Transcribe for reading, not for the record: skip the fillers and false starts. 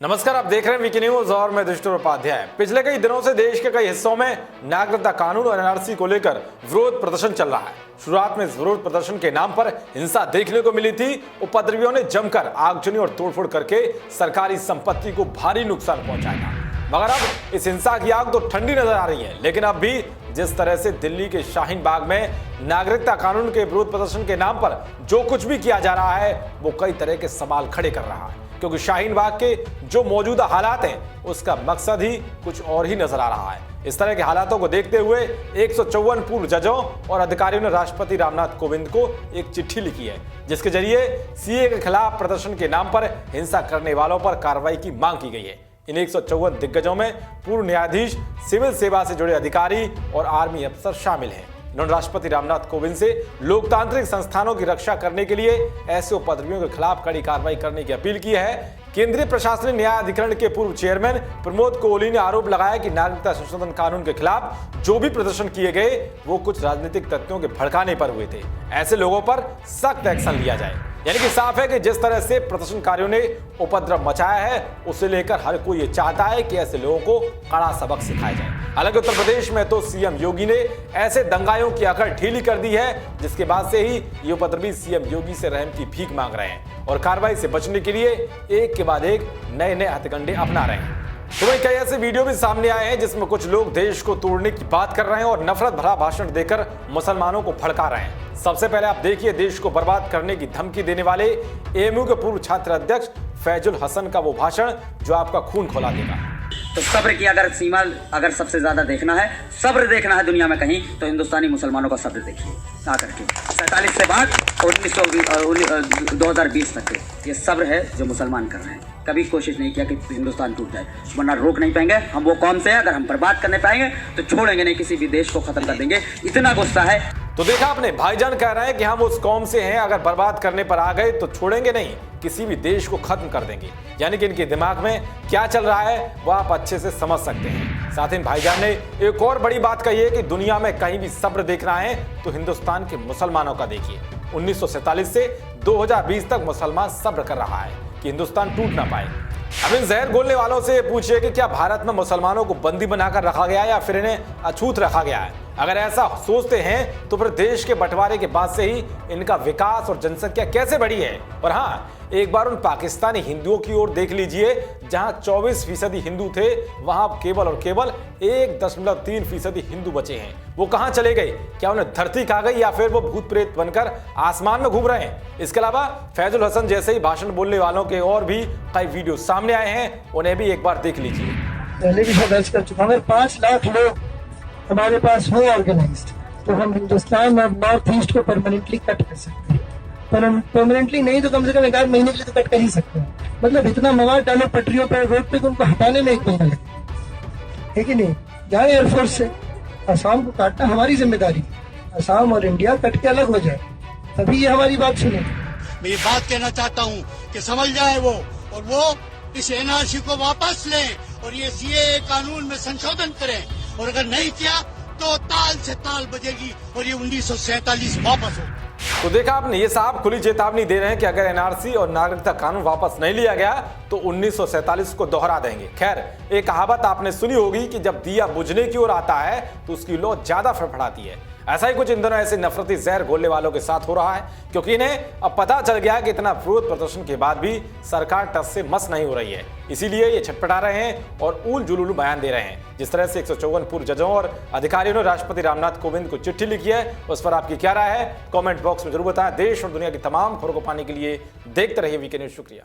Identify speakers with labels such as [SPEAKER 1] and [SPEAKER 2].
[SPEAKER 1] नमस्कार, आप देख रहे हैं वीके न्यूज और मैं दुष्टुर उपाध्याय। पिछले कई दिनों से देश के कई हिस्सों में नागरिकता कानून और एनआरसी को लेकर विरोध प्रदर्शन चल रहा है। शुरुआत में इस विरोध प्रदर्शन के नाम पर हिंसा देखने को मिली थी। उपद्रवियों ने जमकर आगजनी और तोड़फोड़ करके सरकारी संपत्ति को भारी नुकसान पहुंचाया। मगर अब इस हिंसा की आग तो ठंडी नजर आ रही है। लेकिन अब भी जिस तरह से दिल्ली के शाहीन बाग में नागरिकता कानून के विरोध प्रदर्शन के नाम पर जो कुछ भी किया जा रहा है वो कई तरह के सवाल खड़े कर रहा है, क्योंकि शाहीन बाग के जो मौजूदा हालात हैं उसका मकसद ही कुछ और ही नजर आ रहा है। इस तरह के हालातों को देखते हुए 154 पूर्व जजों और अधिकारियों ने राष्ट्रपति रामनाथ कोविंद को एक चिट्ठी लिखी है, जिसके जरिए सीए के खिलाफ प्रदर्शन के नाम पर हिंसा करने वालों पर कार्रवाई की मांग की गई है। इन 154 दिग्गजों में पूर्व न्यायाधीश, सिविल सेवा से जुड़े अधिकारी और आर्मी अफसर शामिल हैं। इन्होंने राष्ट्रपति रामनाथ कोविंद से लोकतांत्रिक संस्थानों की रक्षा करने के लिए ऐसे उपद्रवियों के खिलाफ कड़ी कार्रवाई करने की अपील की है। केंद्रीय प्रशासनिक न्याय अधिकरण के पूर्व चेयरमैन प्रमोद कोहली ने आरोप लगाया कि नागरिकता संशोधन कानून के खिलाफ जो भी प्रदर्शन किए गए वो कुछ राजनीतिक तत्वों के भड़काने पर हुए थे। ऐसे लोगों पर सख्त एक्शन लिया जाए। यानी कि साफ है कि जिस तरह से प्रदर्शनकारियों ने उपद्रव मचाया है उसे लेकर हर कोई ये चाहता है कि ऐसे लोगों को कड़ा सबक सिखाया जाए। हालांकि उत्तर प्रदेश में तो सीएम योगी ने ऐसे दंगाइयों की अकड़ ढीली कर दी है, जिसके बाद से ही ये उपद्रवी सीएम योगी से रहम की भीख मांग रहे हैं और कार्रवाई से बचने के लिए एक के बाद एक नए नए हथकंडे अपना रहे हैं। तो वही कई ऐसे वीडियो भी सामने आए हैं जिसमें कुछ लोग देश को तोड़ने की बात कर रहे हैं और नफरत भरा भाषण देकर मुसलमानों को भड़का रहे हैं। सबसे पहले आप देखिए देश को बर्बाद करने की धमकी देने वाले एएमयू के पूर्व छात्र अध्यक्ष फैजुल हसन का वो भाषण जो आपका खून खौला देगा।
[SPEAKER 2] तो सब्र की अगर सीमा अगर सबसे ज्यादा देखना है, सब्र देखना है दुनिया में कहीं, तो हिंदुस्तानी मुसलमानों का सब्र देखिए। आकर के 47 से बाद 2020 तक के ये सब्र है जो मुसलमान कर रहे हैं। कभी कोशिश नहीं किया कि हिंदुस्तान टूट जाए, वरना रोक नहीं पाएंगे। हम वो कौम से हैं, अगर हम बर्बाद करने पाएंगे तो छोड़ेंगे नहीं, किसी भी देश को खत्म कर देंगे, इतना गुस्सा है।
[SPEAKER 1] तो देखा आपने, भाईजान कह रहे हैं कि हम उस कौम से हैं, अगर बर्बाद करने पर आ गए तो छोड़ेंगे नहीं, किसी भी देश को खत्म कर देंगे। यानी कि इनके दिमाग में क्या चल रहा है वो आप अच्छे से समझ सकते हैं। साथ ही भाईजान ने एक और बड़ी बात कही है कि दुनिया में कहीं भी सब्र देखना है तो हिंदुस्तान के मुसलमानों का देखिए। 1947 से 2020 तक मुसलमान सब्र कर रहा है कि हिंदुस्तान टूट ना पाए। अब इन जहर घोलने वालों से पूछिए कि क्या भारत में मुसलमानों को बंदी बनाकर रखा गया है या फिर इन्हें अछूत रखा गया है। अगर ऐसा सोचते हैं तो फिर देश के बंटवारे के बाद से ही इनका विकास और जनसंख्या कैसे बढ़ी है। और हाँ, एक बार उन पाकिस्तानी हिंदुओं की ओर देख लीजिए जहां 24% हिंदू थे, वहां केवल और केवल 1.3% हिंदू बचे हैं। वो कहां चले गए? क्या उन्हें धरती खा गई या फिर वो भूत प्रेत बनकर आसमान में घूम रहे हैं? इसके अलावा फैजुल हसन जैसे ही भाषण बोलने वालों के और भी कई वीडियो सामने आए हैं, उन्हें भी एक बार देख लीजिए।
[SPEAKER 3] पहले भी दर्ज कर चुका हूं, 5 लाख लोग हमारे पास हो ऑर्गेनाइज्ड, तो हम हिंदुस्तान और नॉर्थ ईस्ट को परमानेंटली कट कर सकते हैं। पर हम परमानेंटली नहीं तो कम से कम 1 महीने के लिए तो कट कर ही सकते हैं। मतलब इतना मवाद डालो पटरियों पर, रोड पे, उनको हटाने में 1 महीना लगेगा, है कि नहीं? जाए एयरफोर्स से असम को काटना हमारी जिम्मेदारी। असम और इंडिया कट के अलग हो जाए, तभी ये हमारी बात सुने।
[SPEAKER 4] मैं ये बात कहना चाहता हूँ कि समझ जाए वो, और वो इस एनआरसी को वापस लें और ये सीए कानून में संशोधन करें, और अगर नहीं किया तो ताल से ताल बजेगी और ये 1947 वापस हो।
[SPEAKER 1] तो देखा आपने, ये साहब खुली चेतावनी दे रहे हैं कि अगर एनआरसी और नागरिकता कानून वापस नहीं लिया गया तो 1947 को दोहरा देंगे। खैर, एक कहावत आपने सुनी होगी कि जब दिया बुझने की ओर आता है तो उसकी लौ ज्यादा फड़फड़ाती है। ऐसा ही कुछ इन दोनों ऐसे नफरती जहर घोलने वालों के साथ हो रहा है, क्योंकि इन्हें अब पता चल गया कि इतना विरोध प्रदर्शन के बाद भी सरकार टस से मस नहीं हो रही है। इसीलिए ये छटपटा रहे हैं और उल जुलूल बयान दे रहे हैं। जिस तरह से 154 पूर्व जजों और अधिकारियों ने राष्ट्रपति रामनाथ कोविंद को चिट्ठी लिखी है, उस पर आपकी क्या राय है कमेंट बॉक्स में जरूर बताएं। देश और दुनिया की तमाम खबरों को पाने के लिए देखते रहिए वीके न्यूज। शुक्रिया।